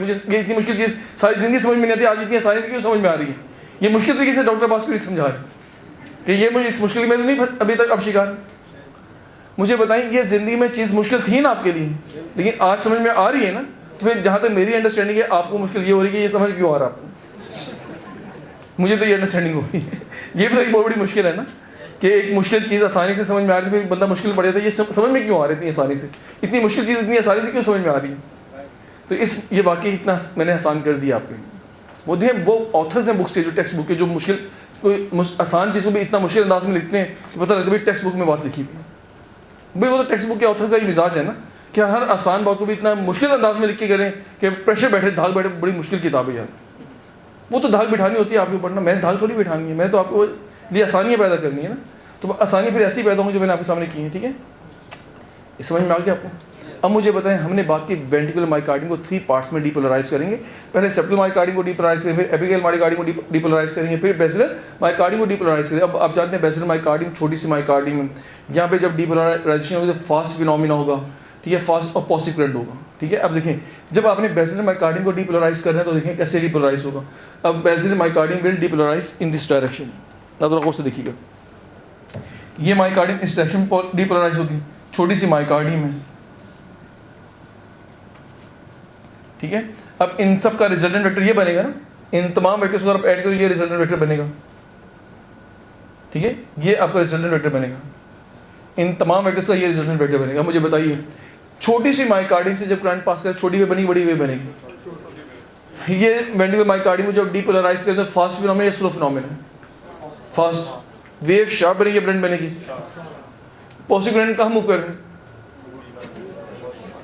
मुझे ये इतनी मुश्किल चीज़ सारी ज़िंदगी समझ में नहीं आती, आज इतनी आसानी से क्यों समझ में आ रही है? ये मुश्किल तरीके से डॉक्टर बास को नहीं समझा रहे कि ये मुझे इस मुश्किल में तो नहीं अभी तक अब शिकार। मुझे बताएं, ये ज़िंदगी में चीज़ मुश्किल थी ना आपके लिए, लेकिन आज समझ में आ रही है ना, तो फिर जहाँ तक मेरी अंडरस्टैंडिंग है आपको मुश्किल ये हो रही है कि ये समझ क्यों आ रहा है आपको? मुझे तो ये अंडरस्टैंडिंग हो रही है। ये भी तो एक बहुत बड़ी मुश्किल है ना कि एक मुश्किल चीज़ आसानी से समझ में आ रही है, बंदा मुश्किल पड़ जाता है, ये समझ में क्यों आ रही है इतनी आसानी से? इतनी मुश्किल चीज़ इतनी आसानी से क्यों समझ में आ रही है? तो ये वाकई इतना मैंने आसान कर दिया आपके लिए। वो देखें, वो ऑथर्स हैं बुक्स के, जो टेक्स्ट बुक के, जो मुश्किल कोई आसान चीज़ को भी इतना मुश्किल अंदाज में लिखते हैं तो पता लगता है भाई टेक्स्ट बुक में बात लिखी हुई है। भाई वो तो टेक्स्ट बुक के ऑथर का ही मिजाज है ना कि हर आसान बात को भी इतना मुश्किल अंदाज में लिख के करें कि प्रेशर बैठे, धाक बैठे। बड़ी मुश्किल किताब है यार, वो तो धाक बिठानी होती है आपके ऊपर ना, मैंने धाक थोड़ी बिठानी है, मैंने तो आपको लिए आसानियाँ पैदा करनी है ना। तो आसानी फिर ऐसी पैदा होंगी जो मैंने आपके सामने की है, ठीक है? इस समझ में आ गया आपको? अब मुझे बताएं, हमने बात की वेंट्रिकुलर मायोकार्डियम को 3 पार्ट्स में डीपोलराइज करेंगे। पहले सेप्टल मायोकार्डियम को डीपोलराइज करेंगे, फिर एपिकल मायोकार्डियम को डीपोलराइज करेंगे, फिर बेसिलर मायोकार्डियम को डीपोलराइज करेंगे। अब आप जानते हैं बेसिलर मायोकार्डियम छोटी सी मायोकार्डियम है, यहाँ पे जब डीपोलराइजेशन होगी तो फास्ट फिनोमिना होगा, ठीक है, फास्ट और पॉजिटिव करंट होगा, ठीक है। अब देखें, जब आपने बेसिलर मायोकार्डियम को डीपोलराइज करना है तो देखें कैसे डीपोलराइज होगा। अब basilar myocardium will depolarise in this direction. अब गौर से देखिएगा, ये मायोकार्डियम इस डायरेक्शन पर डीपोलराइज होगी, छोटी सी मायोकार्डियम है, ठीक है। अब इन सब का रिजल्टेंट वेक्टर ये बनेगा ना, इन तमाम वेक्टर्स को आप ऐड करो, ये रिजल्टेंट वेक्टर बनेगा, ठीक है। ये आपका रिजल्टेंट वेक्टर बनेगा, इन तमाम वेक्टर्स का ये रिजल्टेंट वेक्टर बनेगा। मुझे बताइए, छोटी सी मायोकार्डियम से जब करंट पास करे, छोटी वे बनी, बड़ी वे बनेगी। ये वेंट्रिकुलर मायोकार्डियम को जब डीपोलराइज करते हैं, फास्ट फिनोमेना या slow phenomena? Fast wave sharp बनेगी, ब्लंट बनेगी। पॉजिटिव करंट कहाँ मूव कर रहे हैं?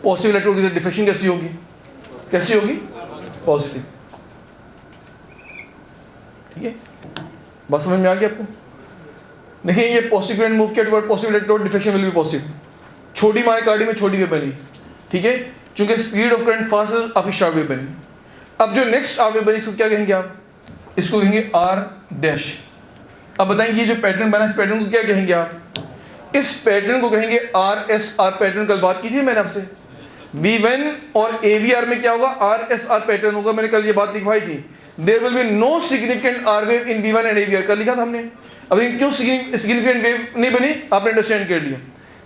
पॉजिटिव इलेक्ट्रोड की डिफ्लेक्शन कैसी होगी? कैसी होगी? पॉजिटिव, ठीक है। बात समझ में आ गई आपको? देखिए, ये पॉजिटिव करंट मूव किया toward positive electrode, deflection will be positive. छोटी मायोकार्डियम में छोटी वेव बनी, ठीक है, चूंकि स्पीड ऑफ करंट फास्ट है, आपकी शार्प वेव बनी। अब जो नेक्स्ट शार्प वेव बनी, इसको क्या कहेंगे आप? इसको कहेंगे आर डैश। अब बताएंगे, ये जो पैटर्न बना, इस पैटर्न को क्या कहेंगे आप? इस पैटर्न को कहेंगे आर एस आर पैटर्न। कल बात की थी मैंने आपसे, V1 और AVR में क्या होगा? RSR पैटर्न होगा। मैंने कल ये बात लिखवाई थी, there will be no significant R wave in V1 and AVR। कल लिखा था हमने। अभी क्यों सिग्निफिकेंट वेव नहीं बनी, आपने अंडरस्टैंड कर लिया।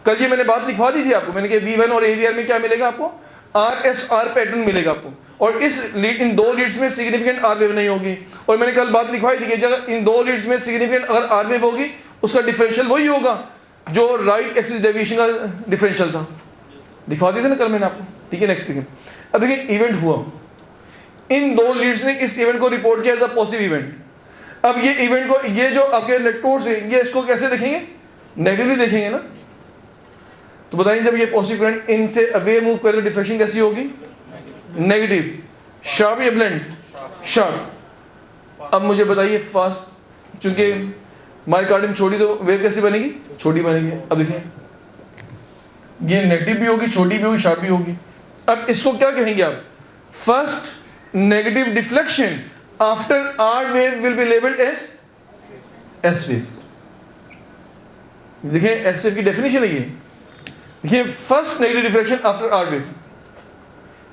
कल ये मैंने बात लिखवा दी थी आपको, मैंने कहा V1 और AVR में क्या मिलेगा आपको? RSR पैटर्न मिलेगा आपको, और इन दो लीड्स में सिग्निफिकेंट आर वेव नहीं होगी। और मैंने कल बात लिखवाई थी कि जब इन दो लीड्स में सिग्निफिकेंट अगर आर वेव होगी, उसका डिफरेंशियल वही होगा जो राइट एक्सिस डेविएशन का डिफरेंशियल था। दिखवा दी थी ना कल मैंने आपको, ठीक है। नेक्स्ट देखिए, अब देखिए इवेंट हुआ, इन दो लीड्स ने इस इवेंट को रिपोर्ट किया एज अ पॉजिटिव इवेंट। अब ये इवेंट को, ये जो आपके इलेक्ट्रोड्स हैं, ये इसको कैसे देखेंगे? नेगेटिवली देखेंगे ना। तो बताइए, जब ये पॉजिटिव करंट इनसे अवे मूव करे, डिफ्लेक्शन कैसी होगी? नेगेटिव। शार्प या ब्लेंड? शार्प। अब मुझे बताइए, फास्ट, चूंकि मायोकार्डियम छोटी, तो वेव कैसी बनेगी? छोटी बनेगी। अब देखिए, ये नेगेटिव भी होगी, छोटी भी होगी, शार्प भी होगी। अब इसको क्या कहेंगे आप? First negative deflection after R wave will be labelled as S wave. देखिए, एस वेव की डेफिनेशन है ये। देखिए, first negative deflection after R wave,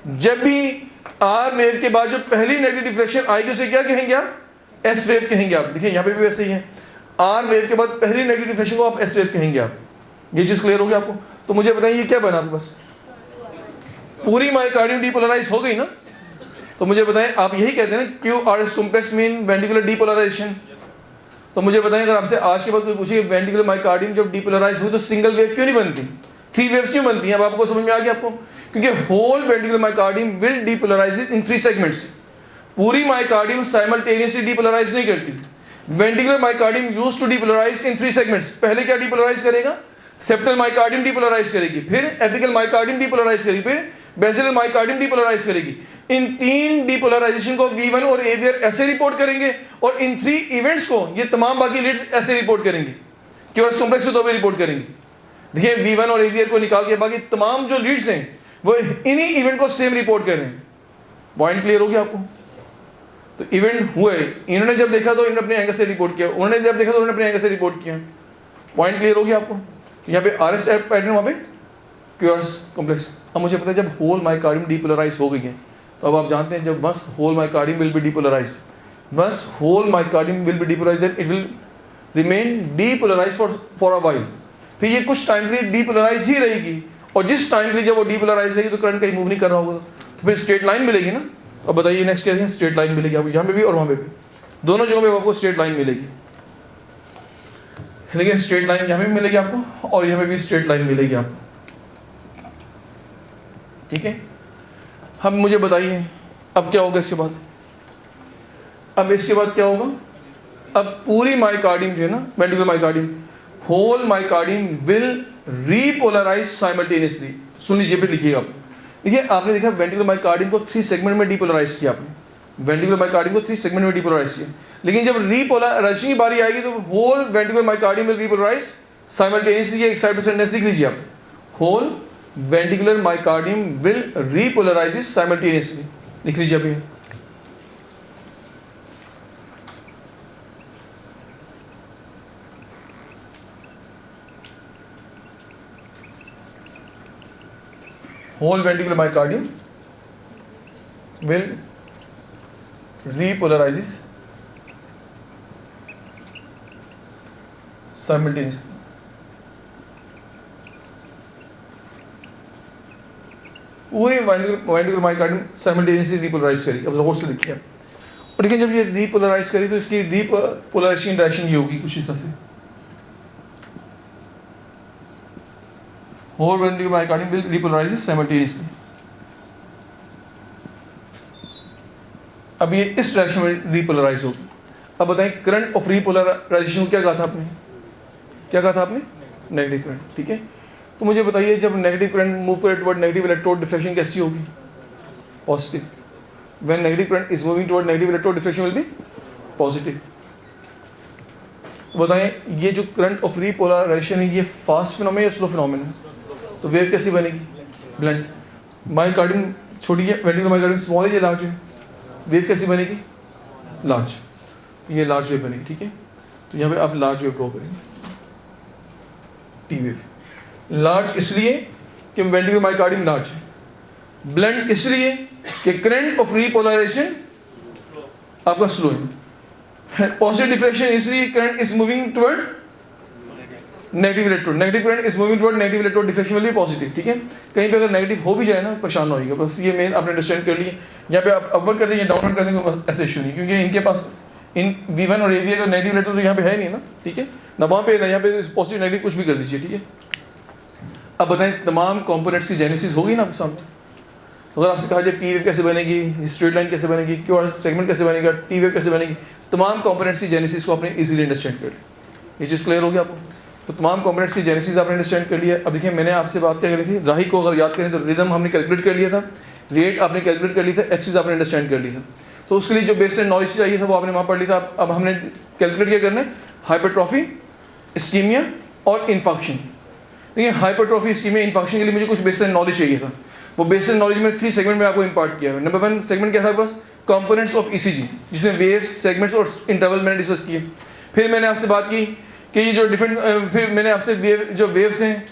जब भी आर वेव के बाद जो पहली नेगेटिव डिफ्लेक्शन आएगी उसे क्या कहेंगे आप? एस वेव कहेंगे आप। देखिए, यहाँ पे भी वैसे ही है, आर वेव के बाद पहली नेगेटिव डिफ्लेक्शन को आप एस वेव कहेंगे आप। ये चीज क्लियर हो गया आपको? तो मुझे बताइए, ये क्या बना? बस पूरी मायोकार्डियम डीपोलराइज हो गई ना। तो मुझे बताएं, आप यही कहते हैं ना, Q R S complex mean ventricular depolarisation. तो मुझे बताएं, अगर आपसे आज के बाद कोई पूछे वेंट्रिकुलर मायोकार्डियम जब डीपोलराइज हुई तो सिंगल वेव क्यों नहीं बनती, 3 वेव्स क्यों बनती हैं? अब आपको समझ में आ गया आपको? क्योंकि whole ventricular myocardium will depolarise in 3 segments. पूरी मायोकार्डियम साइमल्टेनियसली डीपोलराइज नहीं करती। Ventricular myocardium used to depolarise in 3 segments. पहले क्या डीपोलराइज करेगा? सेप्टल मायोकार्डियम डीपोलराइज करेगी, फिर एपिकल मायोकार्डियम डीपोलराइज करेगी, फिर बेसिलर मायोकार्डियम डीपोलराइज करेगी। इन 3 डीपोलराइजेशन को V1 और AVR ऐसे रिपोर्ट करेंगे, और इन 3 इवेंट्स को ये तमाम बाकी लीड्स ऐसे रिपोर्ट करेंगे, क्यूआरएस कॉम्प्लेक्स से तो भी रिपोर्ट करेंगे। देखिए, V1 और AVR को निकाल के बाकी तमाम जो लीड्स हैं वो इन्हीं इवेंट को सेम रिपोर्ट कर रहे हैं। पॉइंट क्लियर हो गया आपको? तो इवेंट हुए, इन्होंने जब देखा तो इन्होंने अपने एंगल से रिपोर्ट किया, उन्होंने जब देखा तो उन्होंने अपने एंगल से रिपोर्ट किया। पॉइंट क्लियर हो गया आपको? यहाँ पे RS पैटर्न, वहाँ पे क्यूआरएस कॉम्प्लेक्स। अब मुझे पता है, जब होल मायोकार्डियम डीपोलराइज हो गई है, तो अब आप जानते हैं जब once whole myocardium will be depolarised, once whole myocardium will be depolarised then it will remain depolarised for a while. फिर ये कुछ टाइम के लिए डीपोलराइज ही रहेगी, और जिस टाइम के लिए जब वो डीपोलराइज रहेगी तो करंट कहीं मूव नहीं कर रहा होगा, तो फिर स्ट्रेट लाइन मिलेगी ना। अब बताइए नेक्स्ट क्या है, स्ट्रेट लाइन मिलेगी आपको यहाँ पे भी और वहाँ पे भी, दोनों जगहों पे आपको स्ट्रेट लाइन मिलेगी। देखिए स्ट्रेट लाइन यहाँ पे भी मिलेगी आपको और यहाँ पे भी स्ट्रेट लाइन मिलेगी आपको, ठीक है। अब मुझे बताइए अब क्या होगा इसके बाद, अब इसके बाद क्या होगा, अब पूरी मायोकार्डियम जो है ना, ventricular myocardium, whole myocardium will repolarise simultaneously. सुन लीजिए फिर लिखिएगा आप। देखिए आपने देखा वेंट्रिकुलर मायोकार्डियम को 3 सेगमेंट में डीपोलराइज किया आपने, वेंट्रिकुलर मायोकार्डियम को 3 सेगमेंट में डीपोलराइज किया, लेकिन जब रीपोलराइजेशन की बारी आएगी तो whole ventricular myocardium will repolarise simultaneously. एक साइड बाय साइड लिख लीजिए आप, whole ventricular myocardium will repolarise simultaneously, लिख लीजिए अभी। whole ventricular myocardium will repolarizes simultaneously। पूरे वेंट्रिकुलर मायोकार्डियम साइमल्टेनियसली रिपोलराइज करेगी। अब गौर से देखिए और देखिए जब ये रिपोलराइज करी तो इसकी रिपोलराइजेशन डायरेक्शन ये होगी कुछ इस तरह से, whole ventricular myocardium will repolarize simultaneously। अब ये इस डायरेक्शन में रिपोलराइज होगी। अब बताएं करंट ऑफ रिपोलराइजेशन क्या कहा था आपने, क्या कहा था आपने, नेगेटिव करंट, ठीक है। तो मुझे बताइए जब नेगेटिव करंट मूव करे टुवर्ड नेगेटिव इलेक्ट्रोड डिफ्लेक्शन कैसी होगी, positive. When negative current is moving toward negative electrode deflection will be positive. बताएं ये जो करंट ऑफ रिपोलराइजेशन है ये फास्ट फिनोमेना या स्लो फिनोमेना है, तो वेव कैसी बनेगी, ब्लंट। मायोकार्डियम छोटी है, वेंट्रिकुलर मायोकार्डियम स्मॉल है या लार्ज है, वेव कैसी बनेगी, लार्ज, ये लार्ज वेव बनेगी, ठीक है। तो यहाँ पे आप लार्ज वेव ड्रॉ करेंगे, टी वेव। लार्ज इसलिए कि वेंट्रिकुलर मायोकार्डियम लार्ज है, ब्लंट इसलिए कि करंट ऑफ रिपोलराइजेशन आपका स्लो है, पॉजिटिव डिफ्लेक्शन इसलिए current is moving toward negative electrode, negative current is moving toward negative electrode deflection will be positive, ठीक है। कहीं पे अगर नेगेटिव हो भी जाए ना परेशान होइएगा, बस ये मेन आपने अंडरस्टैंड कर लिए। यहाँ पे आप अपवर्ड कर देंगे डाउनवर्ड कर देंगे ऐसे इशू नहीं, क्योंकि इनके पास इन V1 और AV का नेगेटिव इलेक्ट्रोड तो यहाँ पे है नहीं ना, ठीक है ना, वहाँ पे यहाँ पे पॉजिटिव नेगेटिव कुछ भी कर दीजिए, ठीक है। अब बताएं तमाम कॉम्पोनेंट्स की जेनेसिस होगी ना आपके सामने। तो अगर आपसे कहा जाए पी वेव कैसे बनेगी, स्ट्रेट लाइन कैसे बनेगी, क्यू सेगमेंट कैसे बनेगा, टी वेव कैसे बनेगी, तमाम कॉम्पोनेंट्स की जेनेसिस को आपने इजीली अंडरस्टैंड कर लिया। ये चीज़ क्लियर हो गया आपको। तो तमाम कॉम्पोनेंट्स की जेनेसिस आपने अंडरस्टैंड कर लिया। अब देखिए मैंने आपसे बात क्या करी थी, राही को अगर याद करें तो रिदम हमने कैलकुलेट कर लिया था, रेट आपने कैलकुलेट कर लिया था, एक्सिस आपने अंडरस्टैंड कर लिया था। तो उसके लिए जो बेसिक नॉलेज चाहिए था वो आपने वहाँ पढ़ लिया था। अब हमने कैलकुलेट क्या करना है, हाइपरट्रॉफी, इस्कीमिया और इन्फाक्शन। देखिए हाइपरट्रॉफी, इस्कीमिया, इन्फाक्शन के लिए मुझे कुछ बेसिक नॉलेज चाहिए था। वो बेसिक नॉलेज में 3 सेगमेंट में आपको इंपार्ट किया है। नंबर 1 सेगमेंट क्या था बस, कंपोनेंट्स ऑफ ECG, जिसमें वेव्स, सेगमेंट्स और इंटरवल मैंने डिस्कस किए। फिर मैंने आपसे बात की कि ये जो डिफरेंट, फिर मैंने आपसे जो वेव्स हैं,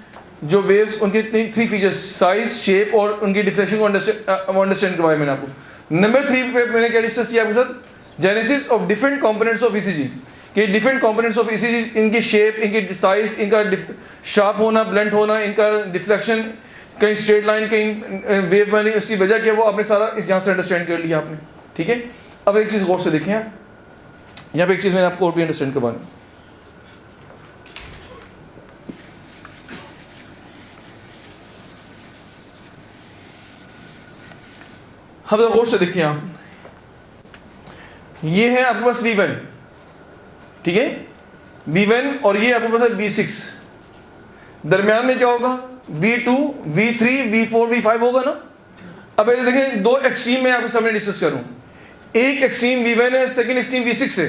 जो वेव्स उनके 3 फीचर्स, साइज, शेप और उनकी डिफ्लेक्शन को अंडरस्टैंड करवाया मैंने आपको। नंबर 3 पे मैंने क्या डिस्कस किया आपके साथ, genesis of different components of ECG, कि डिफरेंट कंपोनेंट्स ऑफ ECG, इनकी शेप, इनकी साइज, इनका शार्प होना, ब्लंट होना, इनका डिफ्लेक्शन, कहीं स्ट्रेट लाइन, कहीं वेव बनी, उसकी वजह क्या है वो आपने सारा यहाँ से अंडरस्टैंड कर लिया आपने, ठीक है। अब एक चीज़ गौर से देखें आप, यहाँ पे एक चीज़ मैंने आपको और भी अंडरस्टैंड करवानी। अब गौर से देखिए आप, ये है आपके पास V1, ठीक है, V1, और ये आपके पास है V6। दरम्यान में क्या होगा, V2, V3, V4, V5 होगा ना। अब ये देखें 2 एक्सट्रीम में आपके सामने डिस्कस करूं। एक एक्सट्रीम V1 है, सेकंड एक्सट्रीम V6 है।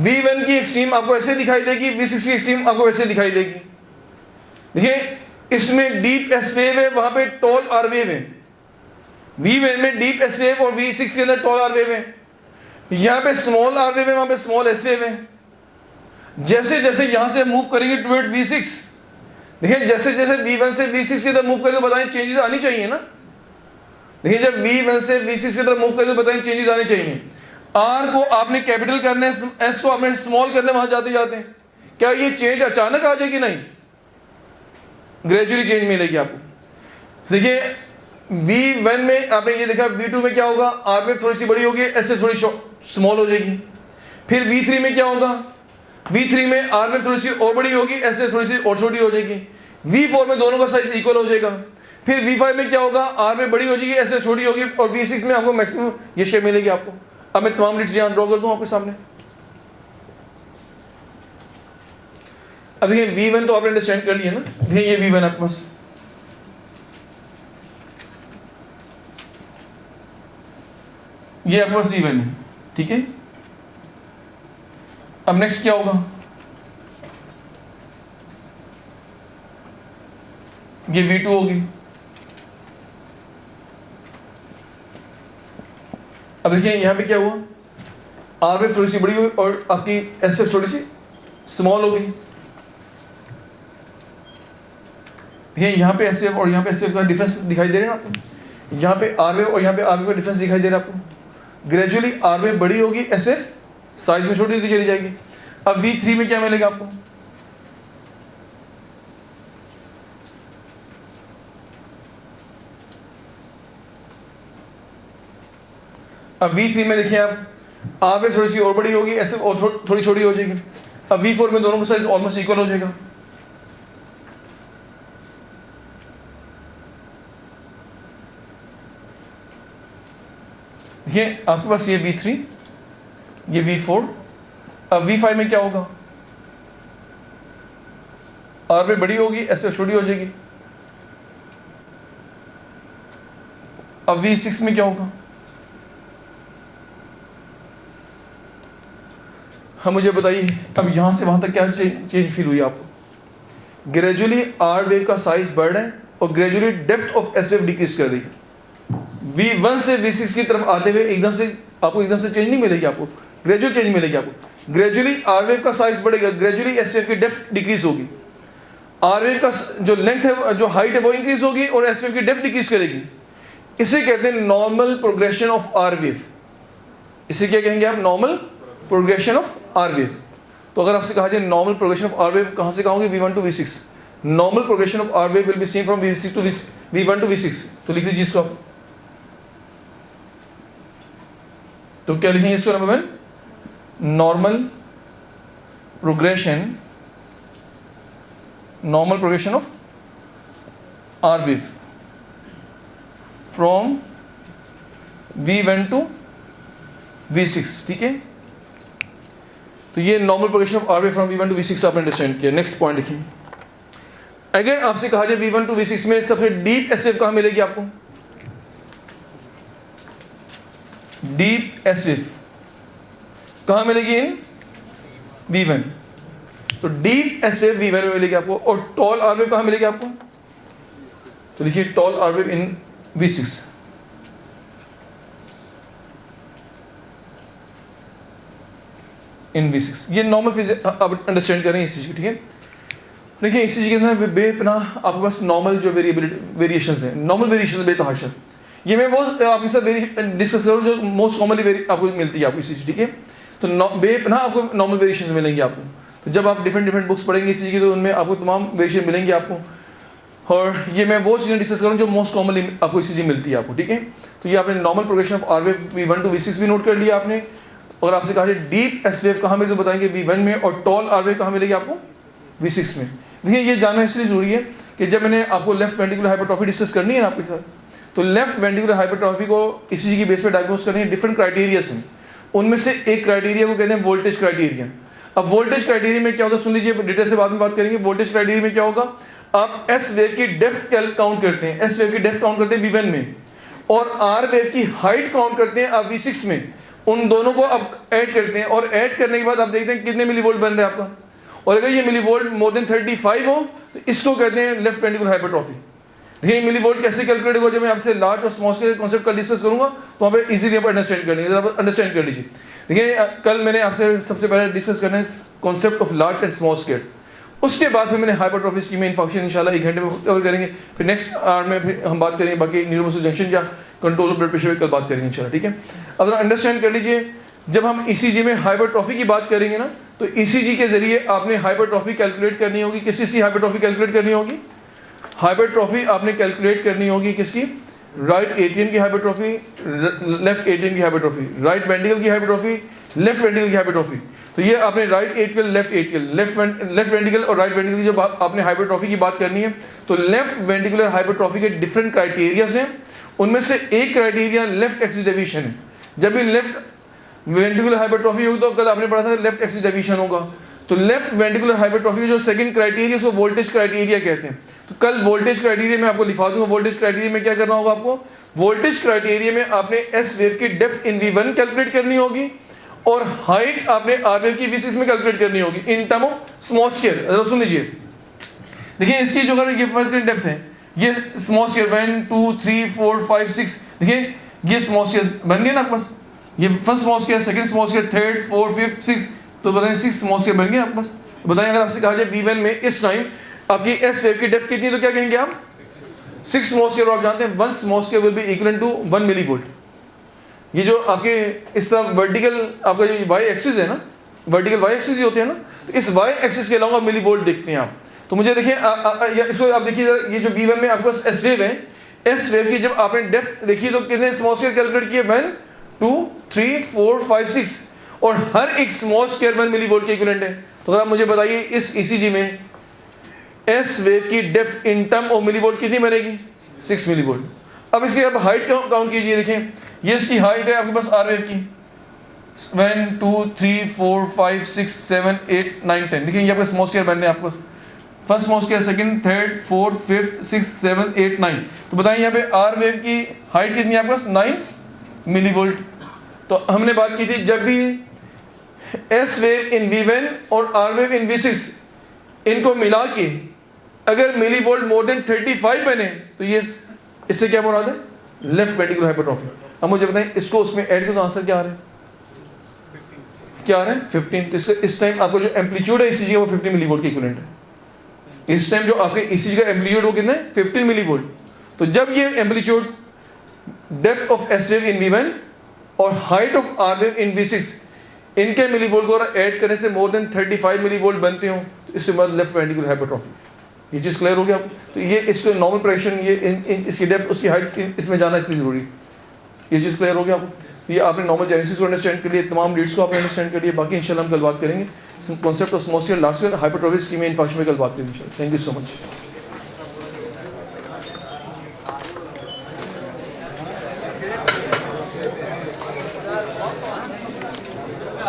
V1 की एक्सट्रीम आपको ऐसे दिखाई देगी, V6 की एक्सट्रीम आपको ऐसे दिखाई देगी। देखिए इसमें डीप एस वेव है, वहां पे टॉल आर वेव है। V1 में डीप एस वेव और V6 के अंदर टॉल आर वेव है। यहाँ पे स्मॉल आर वेव है, वहां पे स्मॉल एस वेव है। जैसे जैसे यहां से मूव करेंगे टुवर्ड V6, देखिए जैसे जैसे V1 से V6 की तरफ मूव करेंगे, बताएं चेंजेस आनी चाहिए ना। देखिए जब V1 से V6 की तरफ मूव करें तो बताएं चेंजेस आने चाहिए। R को आपने कैपिटल करना है, S को आपने स्मॉल करना है वहां जाते जाते, क्या ये चेंज अचानक आ जाएगी? नहीं, ग्रेजुअली चेंज मिलेगी आपको। देखिए V1 में आपने ये देखा, V2 में क्या होगा, R वेव थोड़ी सी बड़ी होगी, S वेव थोड़ी स्मॉल हो जाएगी। फिर V3 में क्या होगा, V3 में R वेव थोड़ी सी और बड़ी होगी, S वेव थोड़ी सी और छोटी हो जाएगी। V4 में दोनों का साइज इक्वल हो जाएगा। फिर V5 में क्या होगा, R वेव बड़ी हो जाएगी, S वेव छोटी होगी, और V6 में आपको मैक्सिमम ये शेप मिलेगी आपको। अब मैं तमाम डिटेल्स यहाँ ड्रॉ कर दूँ आपके सामने। अब देखिए V1 तो आपने अंडरस्टैंड कर लिया ना, देखिए ये V1 आपके पास, ये आपके पास V1 है, ठीक है। अब नेक्स्ट क्या होगा, ये V2 होगी। अब देखिए यहाँ पे क्या हुआ, R वेव थोड़ी सी बड़ी हुई और आपकी S वेव थोड़ी सी स्मॉल हो गई। देखिए यहाँ पे S वेव और यहाँ पे S वेव का डिफरेंस दिखाई दे रहा है आपको, यहाँ पे R वेव और यहाँ पे R वेव का डिफरेंस दिखाई दे रहा है आपको। ग्रेजुअली R वेव बड़ी होगी, S वेव साइज में छोटी होती चली जाएगी। अब V3 में क्या मिलेगा आपको, अब V3 में देखिए आप, R वेव थोड़ी सी और बड़ी होगी, S वेव और थोड़ी छोटी हो जाएगी। अब V4 में दोनों का साइज ऑलमोस्ट इक्वल हो जाएगा। देखिए आपके पास ये V3, ये V4। अब V5 में क्या होगा, R वेव बड़ी होगी, S वेव छोटी हो जाएगी। अब V6 में क्या होगा, हाँ मुझे बताइए, अब यहाँ से वहाँ तक क्या चेंज फील हुई आपको? ग्रेजुअली R वेव का साइज बढ़ रहा है और gradually depth of S wave decrease कर रही है। V1 से V6 की तरफ आते हुए एकदम से चेंज नहीं मिलेगी आपको, ग्रेजुअल चेंज मिलेगी आपको। ग्रेजुअली R वेव का साइज बढ़ेगा, ग्रेजुअली S वेव की डेप्थ डिक्रीज होगी। R वेव का जो लेंथ है, जो हाइट है वो इंक्रीज होगी और S वेव की डेप्थ डिक्रीज करेगी। इसे कहते हैं normal progression of R wave. इसे क्या कहेंगे आप, normal progression of R wave. तो अगर आपसे कहा जाए normal progression of R wave कहाँ से कहोगे, V1 to V6। Normal progression of R wave will be seen from V1 to V6। तो लिख लीजिए इसको आप। तो क्या लिखेंगे इसको, number 1, normal progression of R wave from V1 to V6, ठीक है। तो ये normal progression of R wave from V1 to V6 आपने अंडरस्टैंड किया। नेक्स्ट पॉइंट देखिए, अगर आपसे कहा जाए V1 टू V6 में सबसे डीप S वेव कहां मिलेगी आपको, डीप S वेव कहां मिलेगी, इन V1। तो डीप S वेव V1 में मिलेगी आपको। और टॉल R वेव कहां मिलेगी आपको, तो लिखिए tall R wave in V6। In V6 ये नॉर्मल फिजिक्स आप अंडरस्टैंड करें इसी चीज, ठीक है। देखिए इसी चीज के अंदर बेपनाह आपके पास नॉर्मल जो वेरिएशंस हैं, नॉर्मल वेरिएशंस बेतहाशा। ये मैं वो आपके साथ डिस्कस करूँ जो मोस्ट कॉमनली आपको मिलती है आपको इसी चीज, ठीक है। तो बेपनाह आपको नॉर्मल वेरिएशंस मिलेंगी आपको। तो जब आप डिफरेंट बुक्स पढ़ेंगे इसी चीज की तो उनमें आपको तमाम वेरिएशन मिलेंगी आपको। और ये मैं वो चीज़ें डिस्कस करूँ जो मोस्ट कॉमनली आपको इसी चीज़ मिलती है आपको, ठीक है। तो ये आपने normal progression of R wave V1 to V6 भी नोट कर लिया आपने। और आपसे कहा जाए डीप S वेव कहाँ मिले तो बताएंगे V1 में, और टॉल R वेव कहाँ मिलेगी आपको, V6 में। देखिए ये जानना इसलिए जरूरी है कि जब मैंने आपको लेफ्ट वेंट्रिकुलर हाइपरट्रॉफी डिस्कस करनी है ना आपके साथ, तो लेफ्ट वेंट्रिकुलर हाइपरट्रॉफी को इसी की बेस पर डायग्नोस करनी है। डिफरेंट क्राइटेरिया हैं, उनमें से एक क्राइटेरिया को कहते हैं वोल्टेज क्राइटेरिया। अब वोल्टेज क्राइटेरिया में क्या होगा, सुन लीजिए, डिटेल से बाद में बात करेंगे। वोल्टेज क्राइटेरिया में क्या होगा, आप S वेव की डेप्थ काउंट करते हैं, S वेव की डेप्थ काउंट करते हैं V1 में, और R वेव की हाइट काउंट करते हैं आप V6 में। उन दोनों को आप ऐड करते हैं और ऐड करने के बाद आप देखते हैं कितने मिलीवोल्ट बन रहे हैं आपका। और अगर ये मिलीवोल्ट मोर देन 35 हो तो इसको कहते हैं लेफ्ट वेंट्रिकुलर हाइपरट्रॉफी। देखिए मिलीवोल्ट कैसे कैलकुलेट होगा, जब मैं आपसे लार्ज और स्मॉल स्केल कॉन्सेप्ट का डिस्कस करूंगा तो वहाँ पे इजीली आप अंडरस्टैंड कर लेंगे। आप अंडरस्टैंड कर लीजिए। देखिए कल मैंने आपसे सबसे पहले डिस्कस करना है concept of large and small scale. उसके बाद फिर मैंने हाइपरट्रॉफी स्कीमिया इन्फेक्शन इंशाल्लाह 1 घंटे में कवर करेंगे। फिर नेक्स्ट आवर में फिर हम बात करेंगे बाकी न्यूरोमस्कुलर जंक्शन या कंट्रोल ऑफ ब्लड प्रेशर कल बात करेंगे इंशाल्लाह, ठीक है। अब अंडरस्टैंड कर लीजिए, जब हम ईसीजी में हाइपरट्रॉफी की बात करेंगे ना, तो ईसीजी के जरिए आपने हाइपरट्रॉफी कैलकुलेट करनी होगी। किस चीज़ की हाइपरट्रॉफी कैलकुलेट करनी होगी? हाइपरट्रॉफी आपने कैलकुलेट करनी होगी किसकी? राइट एट्रियम की हाइपरट्रॉफी, लेफ्ट एट्रियम की हाइपरट्रॉफी, राइट वेंट्रिकल की हाइपरट्रॉफी, लेफ्ट वेंट्रिकल की हाइपरट्रॉफी। तो ये आपने right atrial, left atrial, left ventricle और राइट वेंट्रिकल की जब आपने हाइपरट्रॉफी की बात करनी है, तो लेफ्ट वेंट्रिकुलर हाइपरट्रॉफी के डिफरेंट क्राइटेरियाज हैं। उनमें से एक क्राइटेरिया लेफ्ट एक्सिस डेविएशन है। जब भी लेफ्ट वेंट्रिकुलर हाइपरट्रॉफी होगी, तो कल आपने पढ़ा था लेफ्ट एक्सिस डेविएशन होगा। तो लेफ्ट वेंट्रिकुलर हाइपरट्रॉफी जो सेकंड क्राइटेरिया उसको वोल्टेज क्राइटेरिया कहते हैं। तो कल वोल्टेज क्राइटेरिया में आपको लिखा दूंगा। वोल्टेज क्राइटेरिया में क्या करना होगा आपको? वोल्टेज क्राइटेरिया में आपने एस वेव की डेप्थ इन V1 कैलकुलेट करनी होगी और हाइट आपने आर वेव की V6 में कैलकुलेट करनी होगी in term of small square. जरा सुन लीजिए, देखिए इसकी जो ये फर्स्ट डेप्थ है, ये स्मॉल स्केयर 1 2 3 4 5 6, देखिए ये स्मॉल स्केयर बन गए ना आपके पास। ये first small square, second small square, third, fourth, fifth, six, तो बताएं 6 स्मॉल स्केयर बन गए आपके पास। बताएं अगर आपसे कहा जाए V1 में इस टाइम आपकी एस वेव की डेप्थ कितनी है, तो क्या कहेंगे आप? 6 स्मॉल स्केयर। आप जानते हैं 1 small square will be equal to 1 millivolt. ये जो आपके इस तरफ वर्टिकल आपका जो वाई एक्सिस है ना, वर्टिकल वाई एक्सिस ही होते हैं ना, तो इस वाई एक्सिस के अलावा मिलीवोल्ट देखते हैं आप। तो मुझे देखिए इसको आप देखिए, ये जो V1 में आपके पास एस वेव है, एस वेव की जब आपने डेप्थ देखी तो कितने स्मॉल स्केयर कैलकुलेट किए? 1 2 3 4 5 6, और हर एक स्मॉल स्केयर 1 मिलीवोल्ट के इक्विवेलेंट है। तो अगर आप मुझे बताइए इस ईसीजी में एस वेव की depth in term of millivolt कितनी बनेगी? 6 मिलीवोल्ट। अब इसकी आप हाइट काउंट कीजिए, देखें ये इसकी हाइट है आपके पास आर वेव की 1 2 3 4 5 6 7 8 9 10। देखिए ये आपके स्मॉल स्केयर बनने हैं आपके पास, first small square, second, third, fourth, fifth, 6 7 8 9। तो बताइए यहाँ पे आर वेव की हाइट कितनी है आपके पास? 9 मिलीवोल्ट। तो हमने बात की थी जब भी एस वेव इन V1 और आर वेव इन V6 इनको मिला के अगर मिलीवोल्ट मोर देन 35 बने, तो ये इससे क्या मुराद है? Left ventricular hypertrophy. अब मुझे बताएं इसको उसमें ऐड करो तो आंसर क्या आ रहा है? क्या आ रहा है? 15। तो इस टाइम आपको जो एम्पलीट्यूड है ईसीजी का वो 50 मिलीवोल्ट के इक्विवेलेंट है। इस टाइम जो आपके ईसीजी का एम्पलीट्यूड वो कितना है? 15 मिलीवोल्ट। तो जब ये amplitude, depth of S wave in V1 और height of R wave in V6 इनके मिलीवोल्ट को ऐड करने से मोर देन 35 मिलीवोल्ट बनते हो, तो इससे बाद लेफ्ट वेंट्रिकुलर हाइपरट्रॉफी। ये चीज़ क्लियर हो गया आपको? तो ये इसको नॉर्मल प्रेडिक्शन, ये इसकी डेप्थ, उसकी हाइट, इसमें जाना इसलिए जरूरी। ये चीज़ क्लियर हो गया आपको? ये आपने नॉर्मल जेनेसिस को अंडरस्टैंड कर लिए, तमाम रीड्स को आपने अंडरस्टैंड कर लिए। बाकी इंशाल्लाह हम कल बात करेंगे concept of small scale large scale hypertrophy ischaemia infection में कल बात करेंगे इंशाल्लाह। Thank you so much.